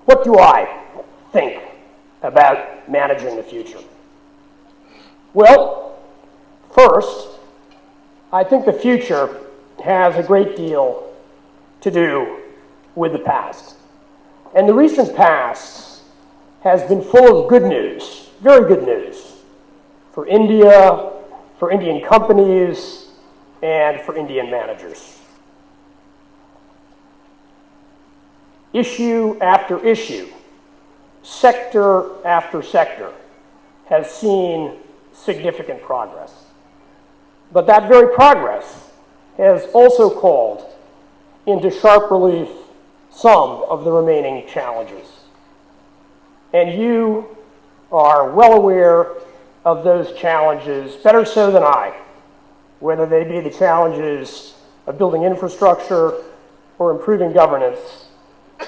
What do I think about managing the future? Well, first, I think the future has a great deal to do with the past. And the recent past has been full of good news, very good news, for India, for Indian companies, and for Indian managers. Issue after issue, sector after sector, has seen significant progress. But that very progress has also called into sharp relief some of the remaining challenges. And you are well aware of those challenges, better so than I, whether they be the challenges of building infrastructure or improving governance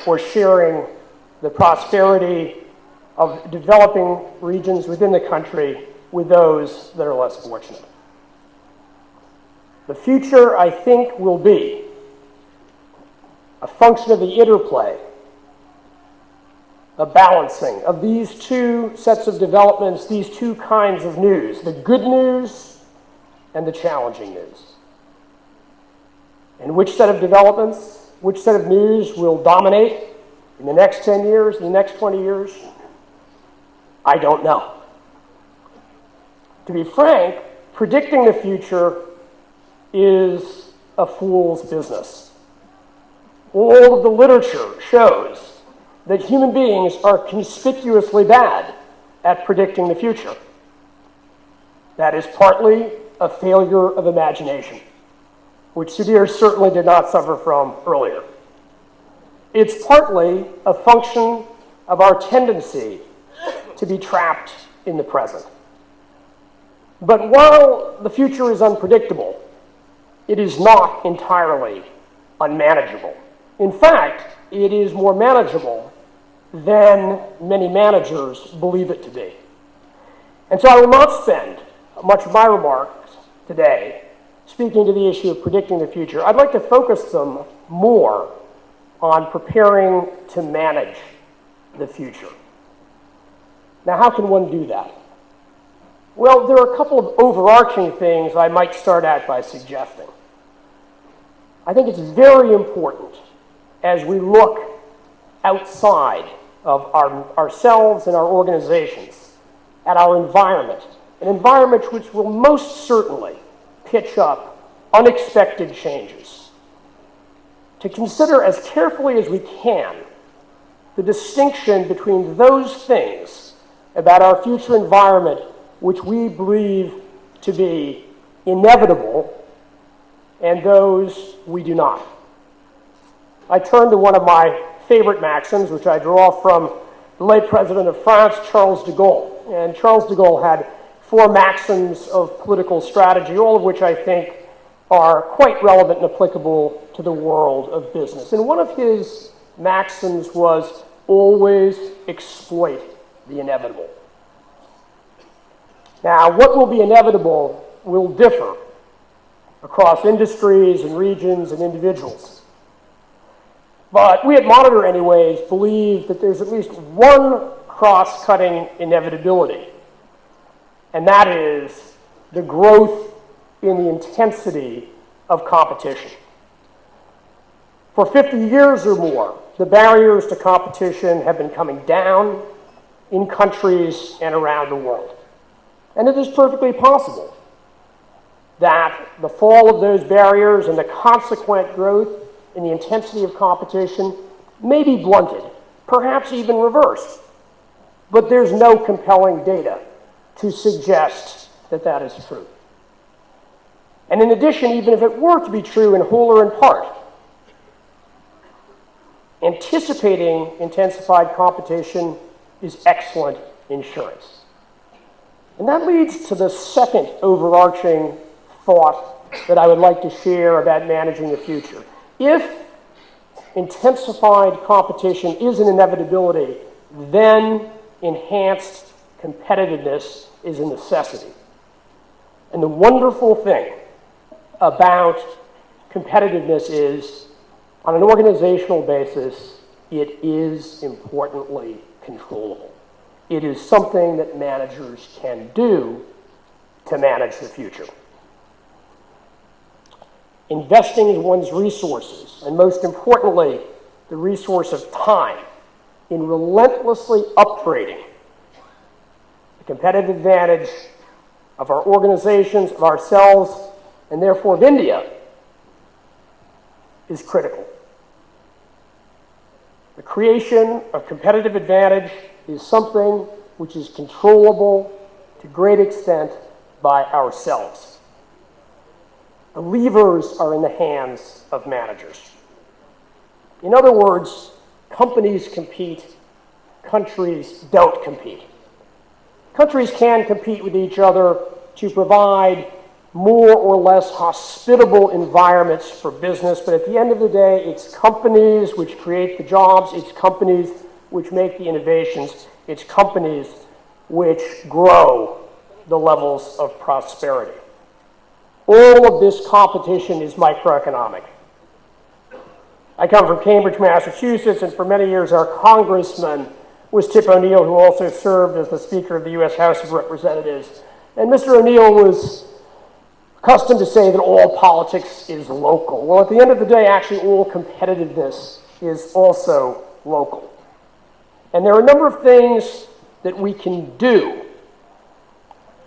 or sharing the prosperity of developing regions within the country with those that are less fortunate. The future, I think, will be a function of the interplay, a balancing of these two sets of developments, these two kinds of news, the good news and the challenging news. And which set of developments, which set of news will dominate in the next 10 years, in the next 20 years? I don't know. To be frank, predicting the future is a fool's business. All of the literature shows that human beings are conspicuously bad at predicting the future. That is partly a failure of imagination, which Sudhir certainly did not suffer from earlier. It's partly a function of our tendency to be trapped in the present. But while the future is unpredictable, it is not entirely unmanageable. In fact, it is more manageable than many managers believe it to be. And so I will not spend much of my remarks today speaking to the issue of predicting the future. I'd like to focus them more on preparing to manage the future. Now, how can one do that? Well, there are a couple of overarching things I might start out by suggesting. I think it's very important as we look outside of ourselves and our organizations at our environment, an environment which will most certainly pitch up unexpected changes, to consider as carefully as we can the distinction between those things about our future environment which we believe to be inevitable and those we do not. I turn to one of my favorite maxims, which I draw from the late President of France, Charles de Gaulle. And Charles de Gaulle had 4 maxims of political strategy, all of which I think are quite relevant and applicable to the world of business. And one of his maxims was always exploit the inevitable. Now, what will be inevitable will differ across industries and regions and individuals. But we at Monitor, anyways, believe that there's at least one cross-cutting inevitability, and that is the growth in the intensity of competition. For 50 years or more, the barriers to competition have been coming down in countries and around the world. And it is perfectly possible that the fall of those barriers and the consequent growth in the intensity of competition may be blunted, perhaps even reversed. But there's no compelling data to suggest that that is true. And in addition, even if it were to be true in whole or in part, anticipating intensified competition is excellent insurance. And that leads to the second overarching thought that I would like to share about managing the future. If intensified competition is an inevitability, then enhanced competitiveness is a necessity. And the wonderful thing about competitiveness is, on an organizational basis, it is importantly controllable. It is something that managers can do to manage the future. Investing in one's resources, and most importantly, the resource of time, in relentlessly upgrading the competitive advantage of our organizations, of ourselves, and therefore of India, is critical. The creation of competitive advantage is something which is controllable to great extent by ourselves. The levers are in the hands of managers. In other words, companies compete, countries don't compete. Countries can compete with each other to provide more or less hospitable environments for business, but at the end of the day, it's companies which create the jobs, it's companies which make the innovations, it's companies which grow the levels of prosperity. All of this competition is microeconomic. I come from Cambridge, Massachusetts, and for many years our congressman was Tip O'Neill, who also served as the Speaker of the U.S. House of Representatives. And Mr. O'Neill was accustomed to say that all politics is local. Well, at the end of the day, actually all competitiveness is also local. And there are a number of things that we can do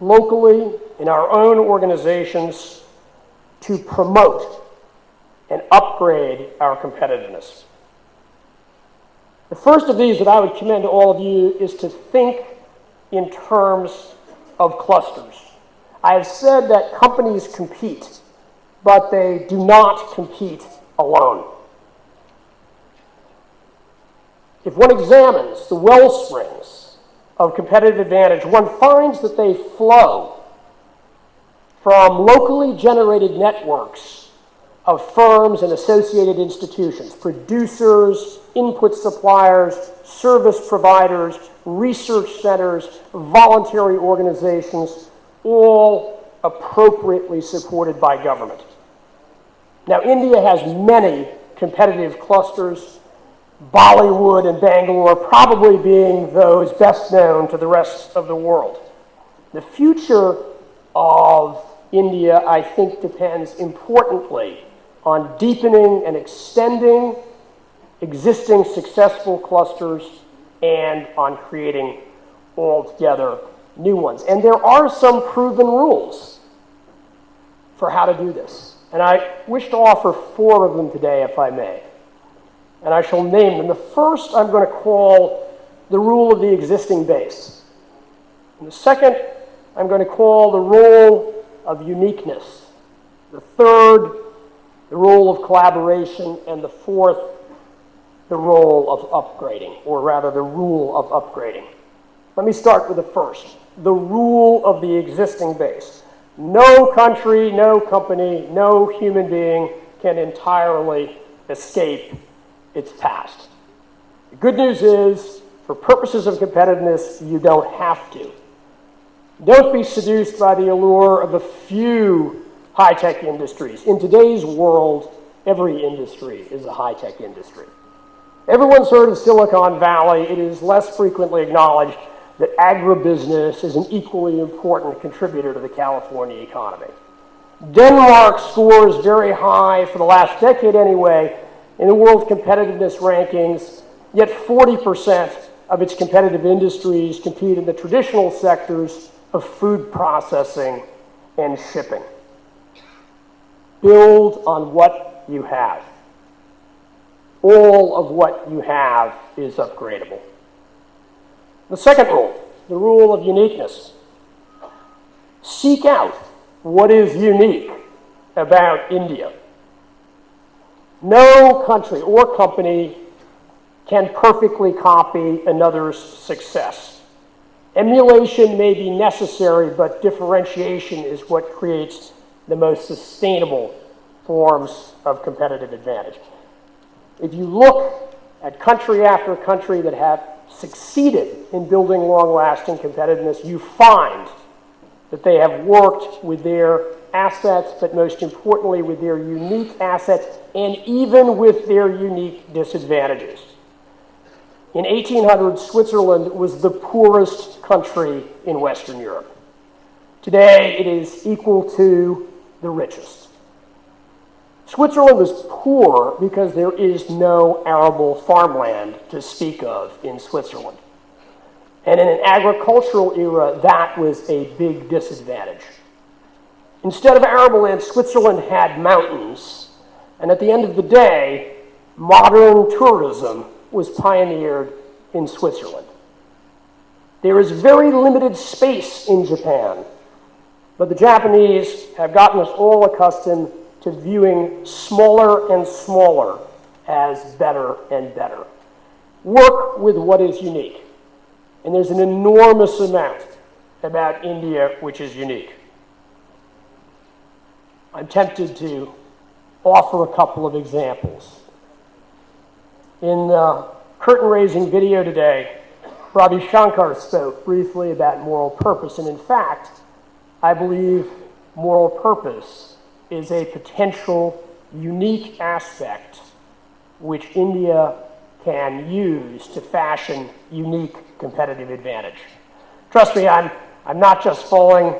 locally in our own organizations to promote and upgrade our competitiveness. The first of these that I would commend to all of you is to think in terms of clusters. I have said that companies compete, but they do not compete alone. If one examines the well springs of competitive advantage, one finds that they flow from locally generated networks of firms and associated institutions, producers, input suppliers, service providers, research centers, voluntary organizations, all appropriately supported by government. Now, India has many competitive clusters, Bollywood and Bangalore probably being those best known to the rest of the world. The future of India, I think, depends importantly on deepening and extending existing successful clusters and on creating altogether new ones. And there are some proven rules for how to do this. And I wish to offer 4 of them today, if I may. And I shall name them. The first I'm going to call the rule of the existing base. And the second I'm going to call the rule of uniqueness. The third, the role of collaboration, and the fourth, the role of upgrading, or rather the rule of upgrading. Let me start with the first, the rule of the existing base. No country, no company, no human being can entirely escape its past. The good news is, for purposes of competitiveness, you don't have to. Don't be seduced by the allure of a few high-tech industries. In today's world, every industry is a high-tech industry. Everyone's heard of Silicon Valley. It is less frequently acknowledged that agribusiness is an equally important contributor to the California economy. Denmark scores very high, for the last decade anyway, in the world competitiveness rankings, yet 40% of its competitive industries compete in the traditional sectors of food processing and shipping. Build on what you have. All of what you have is upgradable. The second rule, the rule of uniqueness. Seek out what is unique about India. No country or company can perfectly copy another's success. Emulation may be necessary, but differentiation is what creates the most sustainable forms of competitive advantage. If you look at country after country that have succeeded in building long-lasting competitiveness, you find that they have worked with their assets, but most importantly with their unique assets and even with their unique disadvantages. In 1800, Switzerland was the poorest country in Western Europe. Today, it is equal to the richest. Switzerland was poor because there is no arable farmland to speak of in Switzerland. And in an agricultural era, that was a big disadvantage. Instead of arable land, Switzerland had mountains. And at the end of the day, modern tourism was pioneered in Switzerland. There is very limited space in Japan, but the Japanese have gotten us all accustomed to viewing smaller and smaller as better and better. Work with what is unique. And there's an enormous amount about India which is unique. I'm tempted to offer a couple of examples. In the curtain-raising video today, Ravi Shankar spoke briefly about moral purpose, and in fact, I believe moral purpose is a potential unique aspect which India can use to fashion unique competitive advantage. Trust me, I'm not just falling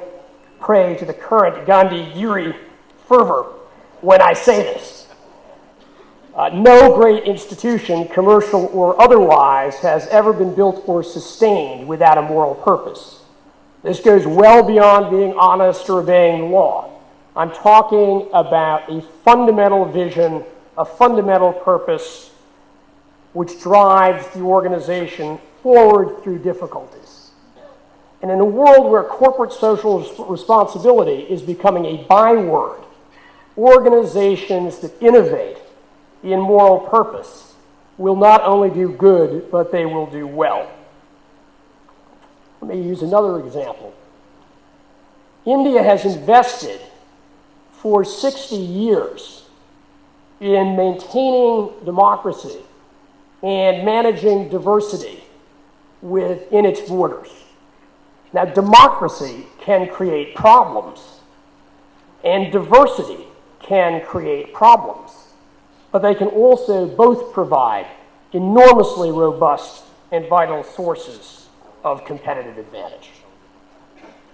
prey to the current Gandhi-Giri fervor when I say this. No great institution, commercial or otherwise, has ever been built or sustained without a moral purpose. This goes well beyond being honest or obeying the law. I'm talking about a fundamental vision, a fundamental purpose which drives the organization forward through difficulties. And in a world where corporate social responsibility is becoming a byword, organizations that innovate in moral purpose will not only do good, but they will do well. Let me use another example. India has invested for 60 years in maintaining democracy and managing diversity within its borders. Now, democracy can create problems, and diversity can create problems, but they can also both provide enormously robust and vital sources of competitive advantage.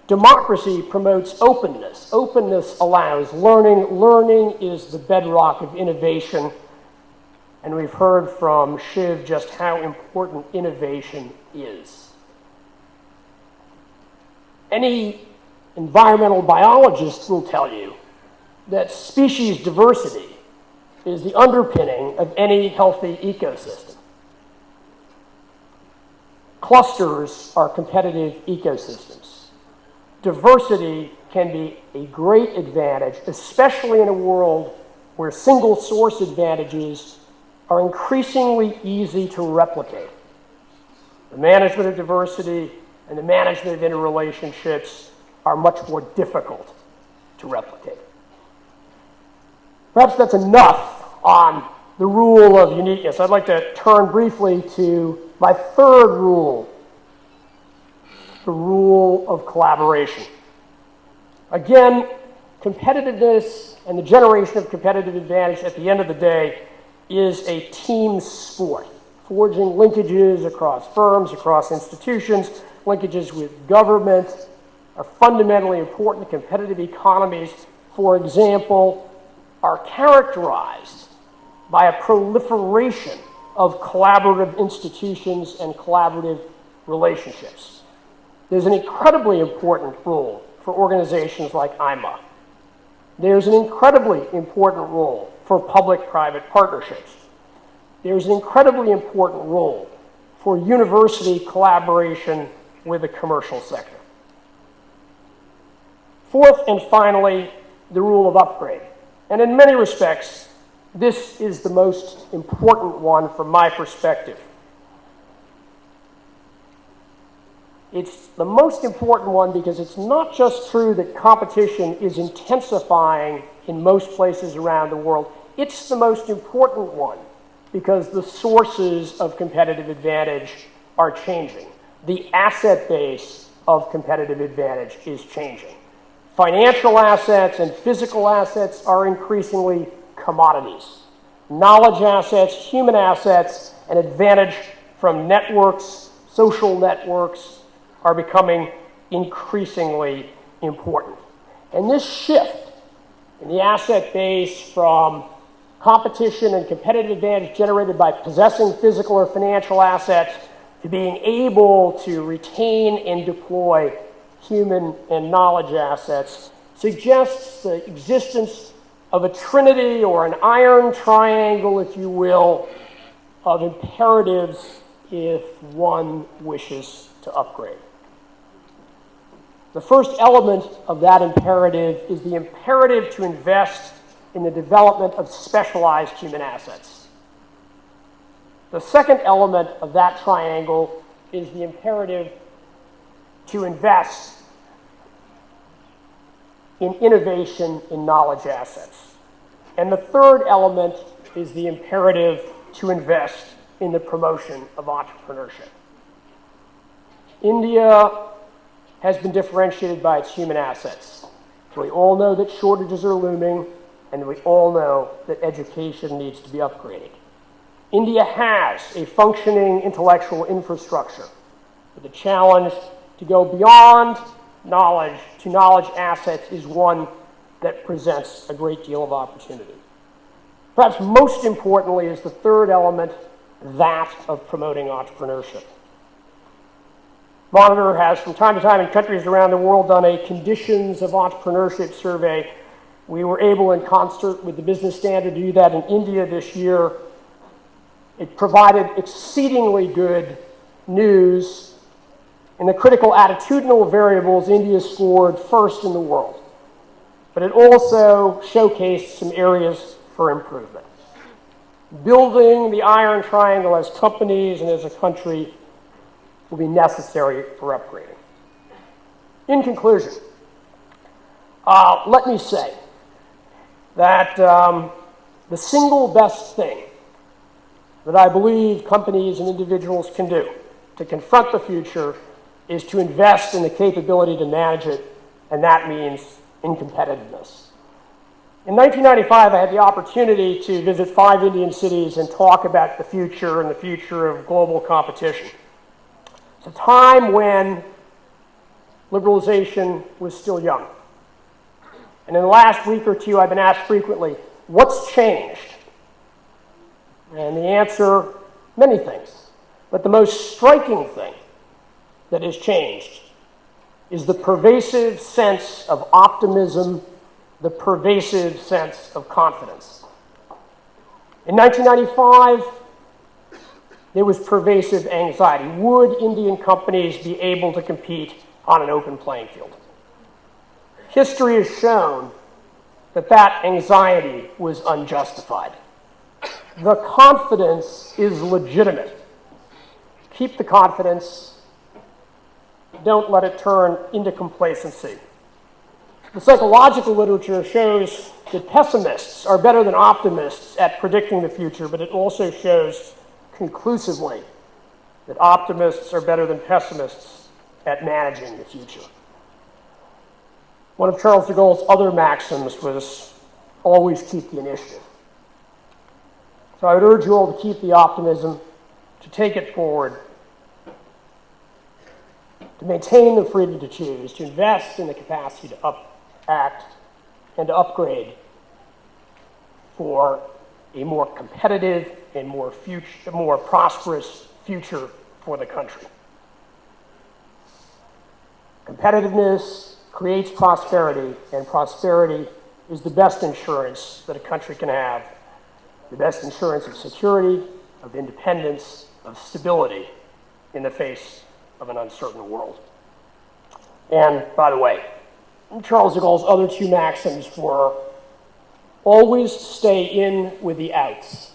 Democracy promotes openness. Openness allows learning. Learning is the bedrock of innovation. And we've heard from Shiv just how important innovation is. Any environmental biologist will tell you that species diversity is the underpinning of any healthy ecosystem. Clusters are competitive ecosystems. Diversity can be a great advantage, especially in a world where single source advantages are increasingly easy to replicate. The management of diversity and the management of interrelationships are much more difficult to replicate. Perhaps that's enough on the rule of uniqueness. I'd like to turn briefly to my third rule, the rule of collaboration. Again, competitiveness and the generation of competitive advantage at the end of the day is a team sport, forging linkages across firms, across institutions, linkages with government are fundamentally important. Competitive economies, for example, are characterized by a proliferation of collaborative institutions and collaborative relationships. There's an incredibly important role for organizations like IMA. There's an incredibly important role for public-private partnerships. There's an incredibly important role for university collaboration with the commercial sector. Fourth and finally, the rule of upgrade. And in many respects, this is the most important one from my perspective. It's the most important one because it's not just true that competition is intensifying in most places around the world. It's the most important one because the sources of competitive advantage are changing. The asset base of competitive advantage is changing. Financial assets and physical assets are increasingly commodities. Knowledge assets, human assets, and advantage from networks, social networks, are becoming increasingly important. And this shift in the asset base from competition and competitive advantage generated by possessing physical or financial assets to being able to retain and deploy human and knowledge assets suggests the existence of a trinity or an iron triangle, if you will, of imperatives if one wishes to upgrade. The first element of that imperative is the imperative to invest in the development of specialized human assets. The second element of that triangle is the imperative to invest in innovation in knowledge assets. And the third element is the imperative to invest in the promotion of entrepreneurship. India has been differentiated by its human assets. So we all know that shortages are looming, and we all know that education needs to be upgraded. India has a functioning intellectual infrastructure, but the challenge to go beyond knowledge to knowledge assets is one that presents a great deal of opportunity. Perhaps most importantly is the third element, that of promoting entrepreneurship. Monitor has from time to time in countries around the world done a conditions of entrepreneurship survey. We were able in concert with the Business Standard to do that in India this year. It provided exceedingly good news. In the critical attitudinal variables, India scored first in the world. But it also showcased some areas for improvement. Building the iron triangle as companies and as a country will be necessary for upgrading. In conclusion, let me say that the single best thing that I believe companies and individuals can do to confront the future is to invest in the capability to manage it, and that means in competitiveness. In 1995, I had the opportunity to visit 5 Indian cities and talk about the future and the future of global competition. It's a time when liberalization was still young. And in the last week or two, I've been asked frequently, what's changed? And the answer, many things. But the most striking thing that has changed is the pervasive sense of optimism, the pervasive sense of confidence. In 1995, there was pervasive anxiety. Would Indian companies be able to compete on an open playing field? History has shown that that anxiety was unjustified. The confidence is legitimate. Keep the confidence. Don't let it turn into complacency. The psychological literature shows that pessimists are better than optimists at predicting the future, but it also shows conclusively that optimists are better than pessimists at managing the future. One of Charles de Gaulle's other maxims was always keep the initiative. So I would urge you all to keep the optimism, to take it forward, to maintain the freedom to choose, to invest in the capacity to act and to upgrade for a more competitive and more prosperous future for the country. Competitiveness creates prosperity, and prosperity is the best insurance that a country can have, the best insurance of security, of independence, of stability in the face of an uncertain world. And by the way, Charles de Gaulle's other 2 maxims were always stay in with the outs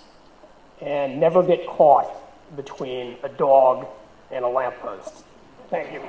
and never get caught between a dog and a lamppost. Thank you.